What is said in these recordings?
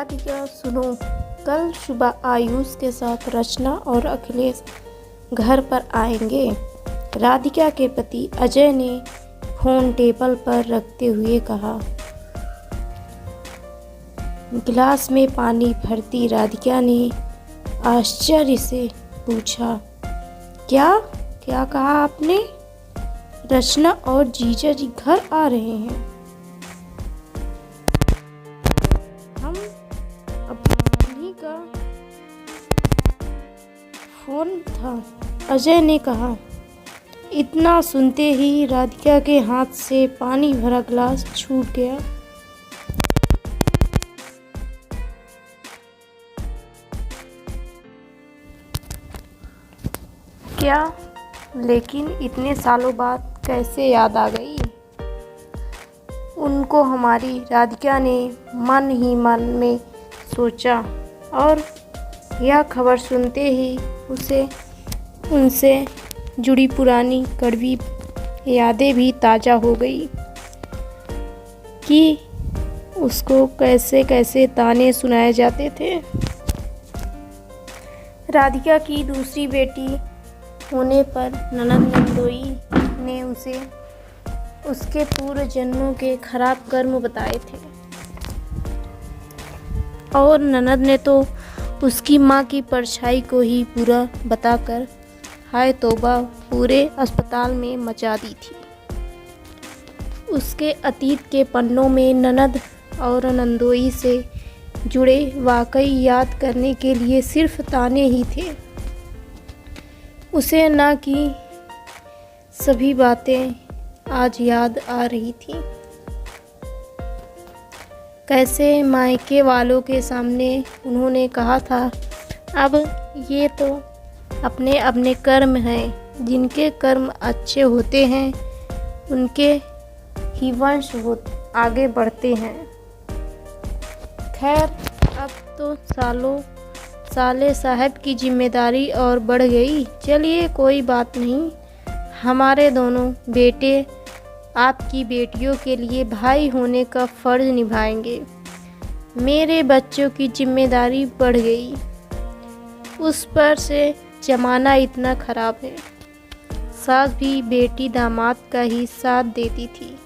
राधिका सुनो, कल सुबह आयुष के साथ रचना और अखिलेश घर पर आएंगे। राधिका के पति अजय ने फोन टेबल पर रखते हुए कहा। गिलास में पानी भरती राधिका ने आश्चर्य से पूछा, क्या क्या कहा आपने? रचना और जीजा जी घर आ रहे हैं। हम अभी का फोन था, अजय ने कहा। इतना सुनते ही राधिका के हाथ से पानी भरा गिलास छूट गया। क्या? लेकिन इतने सालों बाद कैसे याद आ गई उनको? हमारी राधिका ने मन ही मन में सोचा, और यह खबर सुनते ही उसे उनसे जुड़ी पुरानी कड़वी यादें भी ताज़ा हो गई कि उसको कैसे कैसे ताने सुनाए जाते थे। राधिका की दूसरी बेटी होने पर ननद नंदोई ने उसे उसके पूर्व जन्मों के खराब कर्म बताए थे, और ननद ने तो उसकी माँ की परछाई को ही बुरा बताकर हाय तौबा पूरे अस्पताल में मचा दी थी। उसके अतीत के पन्नों में ननद और नंदोई से जुड़े वाकई याद करने के लिए सिर्फ ताने ही थे। उसे ना कि सभी बातें आज याद आ रही थी। कैसे मायके वालों के सामने उन्होंने कहा था, अब ये तो अपने अपने कर्म हैं, जिनके कर्म अच्छे होते हैं उनके ही वंश आगे बढ़ते हैं। खैर, अब तो साले साहब की जिम्मेदारी और बढ़ गई। चलिए कोई बात नहीं, हमारे दोनों बेटे आपकी बेटियों के लिए भाई होने का फ़र्ज़ निभाएंगे। मेरे बच्चों की जिम्मेदारी बढ़ गई, उस पर से ज़माना इतना ख़राब है। सास भी बेटी दामाद का ही साथ देती थी।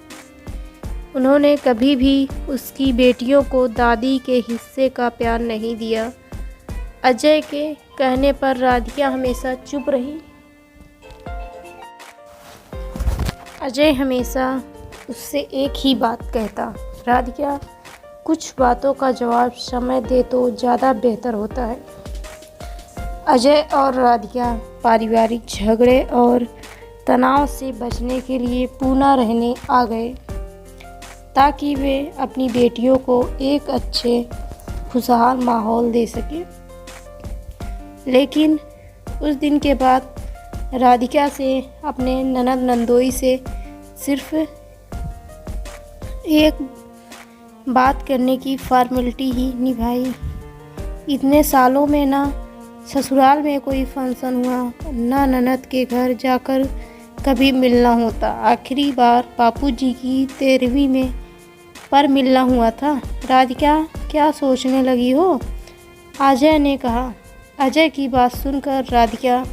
उन्होंने कभी भी उसकी बेटियों को दादी के हिस्से का प्यार नहीं दिया। अजय के कहने पर राधिका हमेशा चुप रही। अजय हमेशा उससे एक ही बात कहता, राधिका, कुछ बातों का जवाब समय दे तो ज़्यादा बेहतर होता है। अजय और राधिका पारिवारिक झगड़े और तनाव से बचने के लिए पूना रहने आ गए, ताकि वे अपनी बेटियों को एक अच्छे खुशहाल माहौल दे सकें। लेकिन उस दिन के बाद राधिका से अपने ननद नंदोई से सिर्फ एक बात करने की फॉर्मेलिटी ही निभाई। इतने सालों में ना ससुराल में कोई फंक्शन हुआ, ना ननद के घर जाकर कभी मिलना होता। आखिरी बार बापूजी की 13वीं में पर मिलना हुआ था। राधिका, क्या सोचने लगी हो? अजय ने कहा। अजय की बात सुनकर राधिका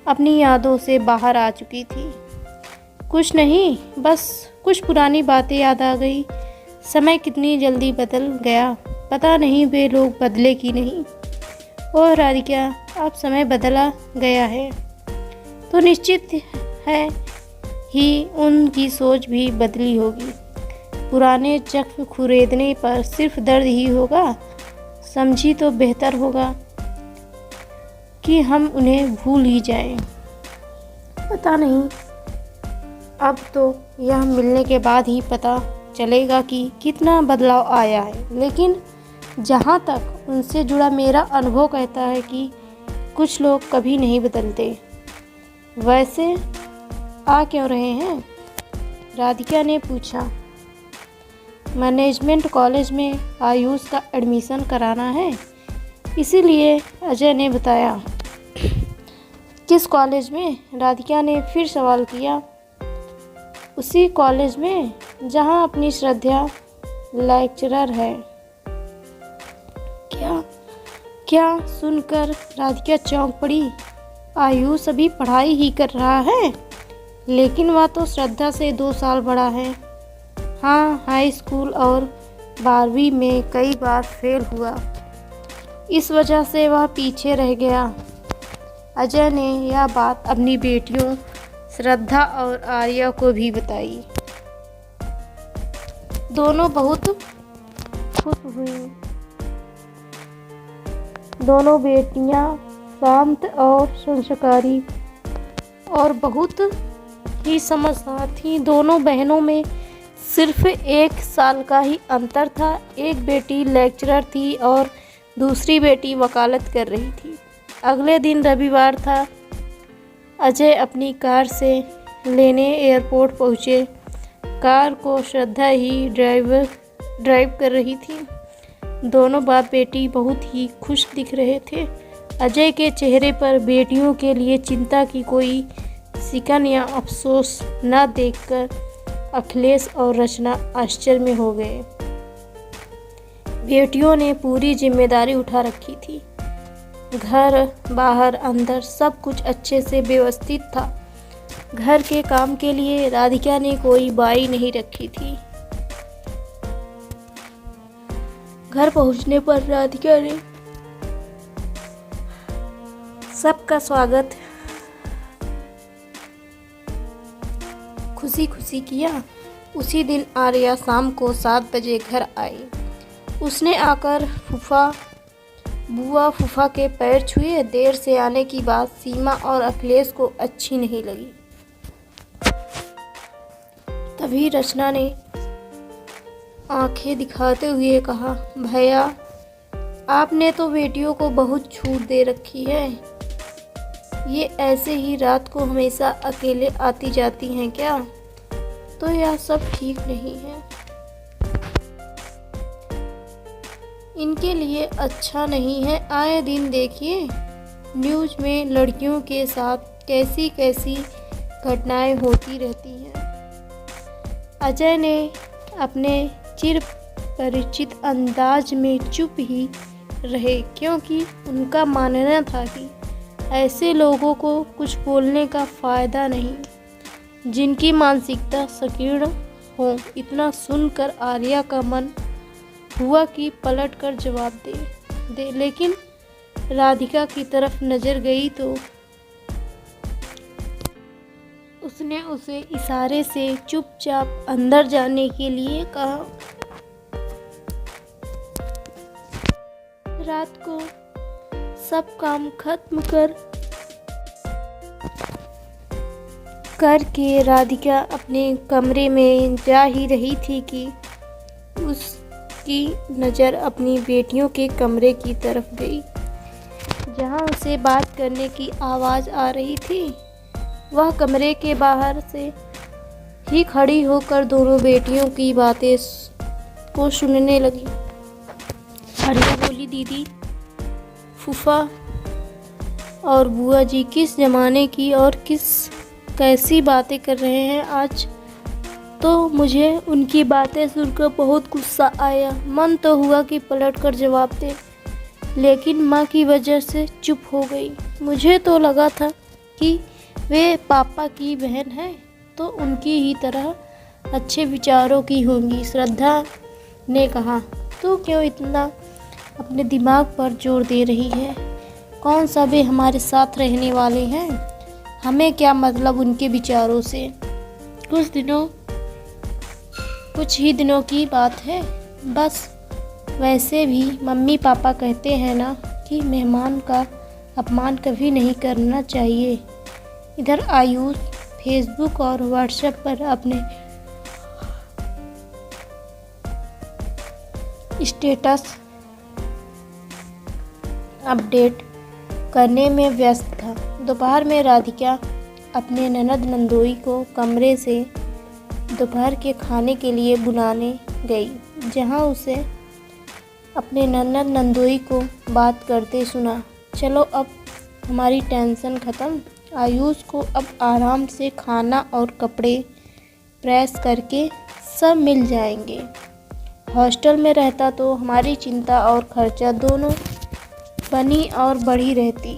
अपनी यादों से बाहर आ चुकी थी। कुछ नहीं, बस कुछ पुरानी बातें याद आ गई। समय कितनी जल्दी बदल गया, पता नहीं वे लोग बदले कि नहीं। ओह राधिका, अब समय बदला गया है तो निश्चित है ही उनकी सोच भी बदली होगी। पुराने जख्म खुरेदने पर सिर्फ दर्द ही होगा। समझी तो बेहतर होगा कि हम उन्हें भूल ही जाएं। पता नहीं, अब तो यह मिलने के बाद ही पता चलेगा कि कितना बदलाव आया है। लेकिन जहाँ तक उनसे जुड़ा मेरा अनुभव कहता है कि कुछ लोग कभी नहीं बदलते। वैसे आ क्यों रहे हैं? राधिका ने पूछा। मैनेजमेंट कॉलेज में आयुष का एडमिशन कराना है, इसीलिए, अजय ने बताया। किस कॉलेज में? राधिका ने फिर सवाल किया। उसी कॉलेज में जहां अपनी श्रद्धा लेक्चरर है। क्या सुनकर राधिका चौंक पड़ी। आयुष अभी पढ़ाई ही कर रहा है, लेकिन वह तो श्रद्धा से 2 साल बड़ा है। हाँ, हाई स्कूल और 12वीं में कई बार फेल हुआ, इस वजह से वह पीछे रह गया। अजय ने यह बात अपनी बेटियों श्रद्धा और आर्या को भी बताई। दोनों बहुत खुश हुई। दोनों बेटियां शांत और संस्कारी और बहुत ही समझदार थीं। दोनों बहनों में सिर्फ 1 साल का ही अंतर था। एक बेटी लेक्चरर थी और दूसरी बेटी वकालत कर रही थी। अगले दिन रविवार था। अजय अपनी कार से लेने एयरपोर्ट पहुँचे। कार को श्रद्धा ही ड्राइव कर रही थी। दोनों बाप बेटी बहुत ही खुश दिख रहे थे। अजय के चेहरे पर बेटियों के लिए चिंता की कोई सिकन या अफसोस न देखकर अखिलेश और रचना आश्चर्य में हो गए। बेटियों ने पूरी जिम्मेदारी उठा रखी थी। घर बाहर अंदर सब कुछ अच्छे से व्यवस्थित था। घर के काम के लिए राधिका ने कोई बाई नहीं रखी थी। घर पहुंचने पर राधिका ने सबका स्वागत खुशी खुशी किया। उसी दिन आर्या शाम को 7 बजे घर आई। उसने आकर बुआ फूफा के पैर छुए। देर से आने की बात सीमा और अखिलेश को अच्छी नहीं लगी। तभी रचना ने आंखें दिखाते हुए कहा, भैया आपने तो बेटियों को बहुत छूट दे रखी है। ये ऐसे ही रात को हमेशा अकेले आती जाती हैं क्या? तो यह सब ठीक नहीं है। इनके लिए अच्छा नहीं है। आए दिन देखिए न्यूज़ में लड़कियों के साथ कैसी कैसी घटनाएं होती रहती हैं। अजय ने अपने चिर परिचित अंदाज में चुप ही रहे, क्योंकि उनका मानना था कि ऐसे लोगों को कुछ बोलने का फ़ायदा नहीं जिनकी मानसिकता संकीर्ण हो। इतना सुनकर आर्या का मन हुआ कि पलट कर जवाब दे, लेकिन राधिका की तरफ नज़र गई तो उसने उसे इशारे से चुपचाप अंदर जाने के लिए कहा। रात को सब काम खत्म करके राधिका अपने कमरे में जा ही रही थी कि उसकी नज़र अपनी बेटियों के कमरे की तरफ गई, जहां उसे बात करने की आवाज़ आ रही थी। वह कमरे के बाहर से ही खड़ी होकर दोनों बेटियों की बातें को सुनने लगी। आर्या बोली, दीदी फूफा और बुआ जी किस ज़माने की और कैसी बातें कर रहे हैं आज? तो मुझे उनकी बातें सुनकर बहुत गुस्सा आया। मन तो हुआ कि पलट कर जवाब दे, लेकिन माँ की वजह से चुप हो गई। मुझे तो लगा था कि वे पापा की बहन है तो उनकी ही तरह अच्छे विचारों की होंगी। श्रद्धा ने कहा, तो क्यों इतना अपने दिमाग पर जोर दे रही है? कौन सा वे हमारे साथ रहने वाले हैं? हमें क्या मतलब उनके विचारों से? कुछ ही दिनों की बात है बस। वैसे भी मम्मी पापा कहते हैं ना कि मेहमान का अपमान कभी नहीं करना चाहिए। इधर आयुष फेसबुक और व्हाट्सएप पर अपने स्टेटस अपडेट करने में व्यस्त था। दोपहर में राधिका अपने ननद नंदोई को कमरे से दोपहर के खाने के लिए बुलाने गई, जहां उसे अपने ननद नंदोई को बात करते सुना। चलो अब हमारी टेंशन ख़त्म। आयुष को अब आराम से खाना और कपड़े प्रेस करके सब मिल जाएंगे। हॉस्टल में रहता तो हमारी चिंता और खर्चा दोनों बनी और बढ़ी रहती।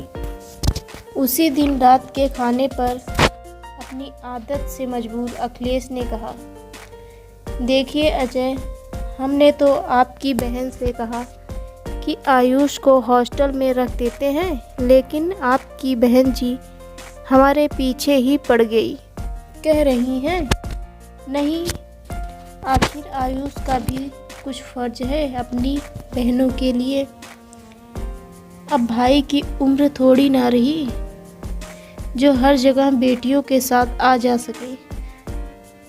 उसी दिन रात के खाने पर अपनी आदत से मजबूर अखिलेश ने कहा, देखिए अजय, हमने तो आपकी बहन से कहा कि आयुष को हॉस्टल में रख देते हैं, लेकिन आपकी बहन जी हमारे पीछे ही पड़ गई। कह रही हैं नहीं, आखिर आयुष का भी कुछ फर्ज है अपनी बहनों के लिए। अब भाई की उम्र थोड़ी ना रही जो हर जगह बेटियों के साथ आ जा सके,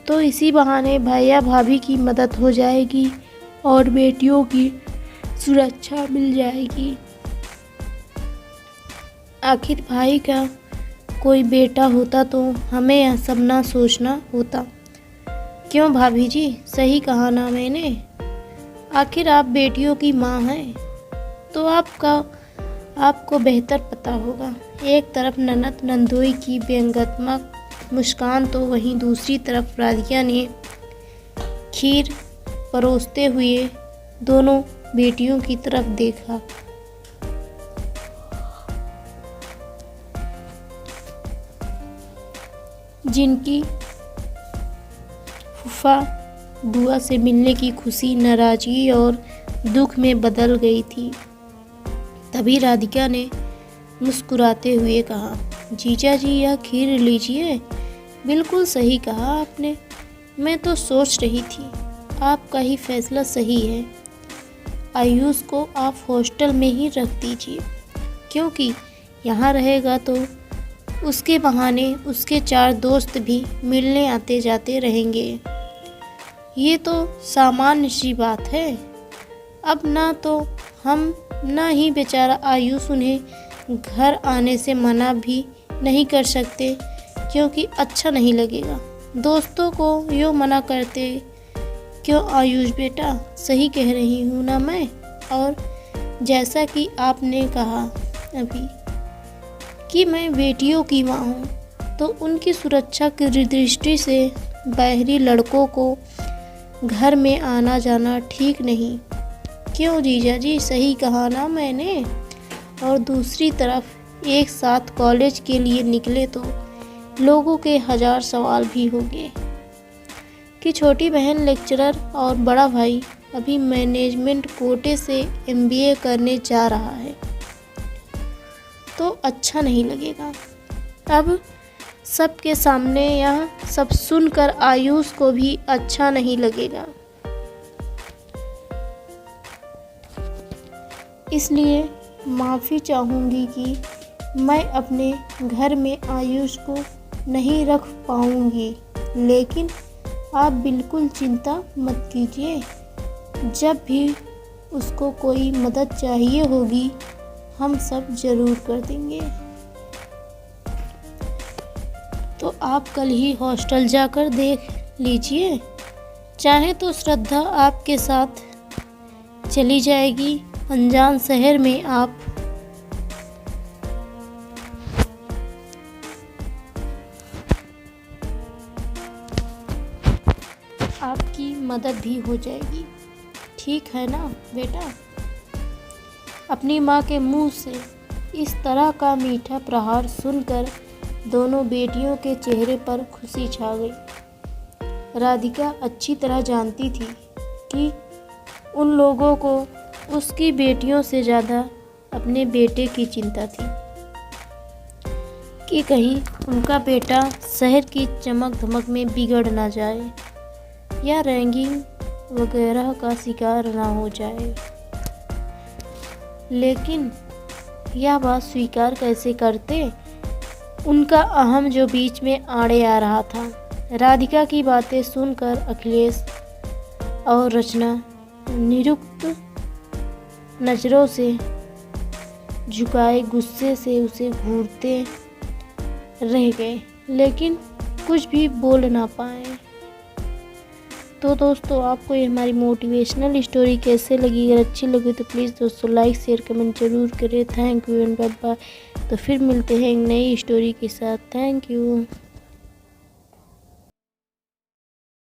तो इसी बहाने भैया भाभी की मदद हो जाएगी और बेटियों की सुरक्षा मिल जाएगी। आखिर भाई का कोई बेटा होता तो हमें यह सब ना सोचना होता। क्यों भाभी जी, सही कहा ना मैंने? आखिर आप बेटियों की माँ हैं तो आपको बेहतर पता होगा। एक तरफ ननद नंदोई की व्यंग्यात्मक मुस्कान तो वहीं दूसरी तरफ राधिका ने खीर परोसते हुए दोनों बेटियों की तरफ देखा। जिनकी फूफा बुआ से मिलने की खुशी नाराजगी और दुख में बदल गई थी। तभी राधिका ने मुस्कुराते हुए कहा, जीजा जी यह खीर लीजिए। बिल्कुल सही कहा आपने, मैं तो सोच रही थी आपका ही फैसला सही है। आयुष को आप हॉस्टल में ही रख दीजिए, क्योंकि यहाँ रहेगा तो उसके बहाने उसके 4 दोस्त भी मिलने आते जाते रहेंगे। ये तो सामान्य सी बात है। अब ना तो हम ना ही बेचारा आयुष उन्हें घर आने से मना भी नहीं कर सकते, क्योंकि अच्छा नहीं लगेगा। दोस्तों को यूँ मना करते क्यों आयुष बेटा, सही कह रही हूँ ना मैं? और जैसा कि आपने कहा अभी कि मैं बेटियों की माँ हूँ, तो उनकी सुरक्षा की दृष्टि से बाहरी लड़कों को घर में आना जाना ठीक नहीं। क्यों जीजा जी, सही कहा ना मैंने? और दूसरी तरफ एक साथ कॉलेज के लिए निकले तो लोगों के 1000 सवाल भी होंगे कि छोटी बहन लेक्चरर और बड़ा भाई अभी मैनेजमेंट कोटे से MBA करने जा रहा है, तो अच्छा नहीं लगेगा। अब सबके सामने यह सब सुनकर आयुष को भी अच्छा नहीं लगेगा। इसलिए माफ़ी चाहूँगी कि मैं अपने घर में आयुष को नहीं रख पाऊँगी, लेकिन आप बिल्कुल चिंता मत कीजिए। जब भी उसको कोई मदद चाहिए होगी हम सब ज़रूर कर देंगे। तो आप कल ही हॉस्टल जाकर देख लीजिए, चाहे तो श्रद्धा आपके साथ चली जाएगी। अनजान शहर में आपकी मदद भी हो जाएगी। ठीक है ना बेटा? अपनी माँ के मुंह से इस तरह का मीठा प्रहार सुनकर दोनों बेटियों के चेहरे पर खुशी छा गई। राधिका अच्छी तरह जानती थी कि उन लोगों को उसकी बेटियों से ज़्यादा अपने बेटे की चिंता थी कि कहीं उनका बेटा शहर की चमक धमक में बिगड़ ना जाए या रैगिंग वगैरह का शिकार ना हो जाए। लेकिन यह बात स्वीकार कैसे करते? उनका अहम जो बीच में आड़े आ रहा था। राधिका की बातें सुनकर अखिलेश और रचना निरुक्त नज़रों से झुकाए गुस्से से उसे घूरते रह गए, लेकिन कुछ भी बोल ना पाए। तो दोस्तों, आपको ये हमारी मोटिवेशनल स्टोरी कैसे लगी? अगर अच्छी लगी तो प्लीज़ दोस्तों लाइक शेयर कमेंट जरूर करें। Thank you and bye bye. तो फिर मिलते हैं एक नई स्टोरी के साथ। Thank you.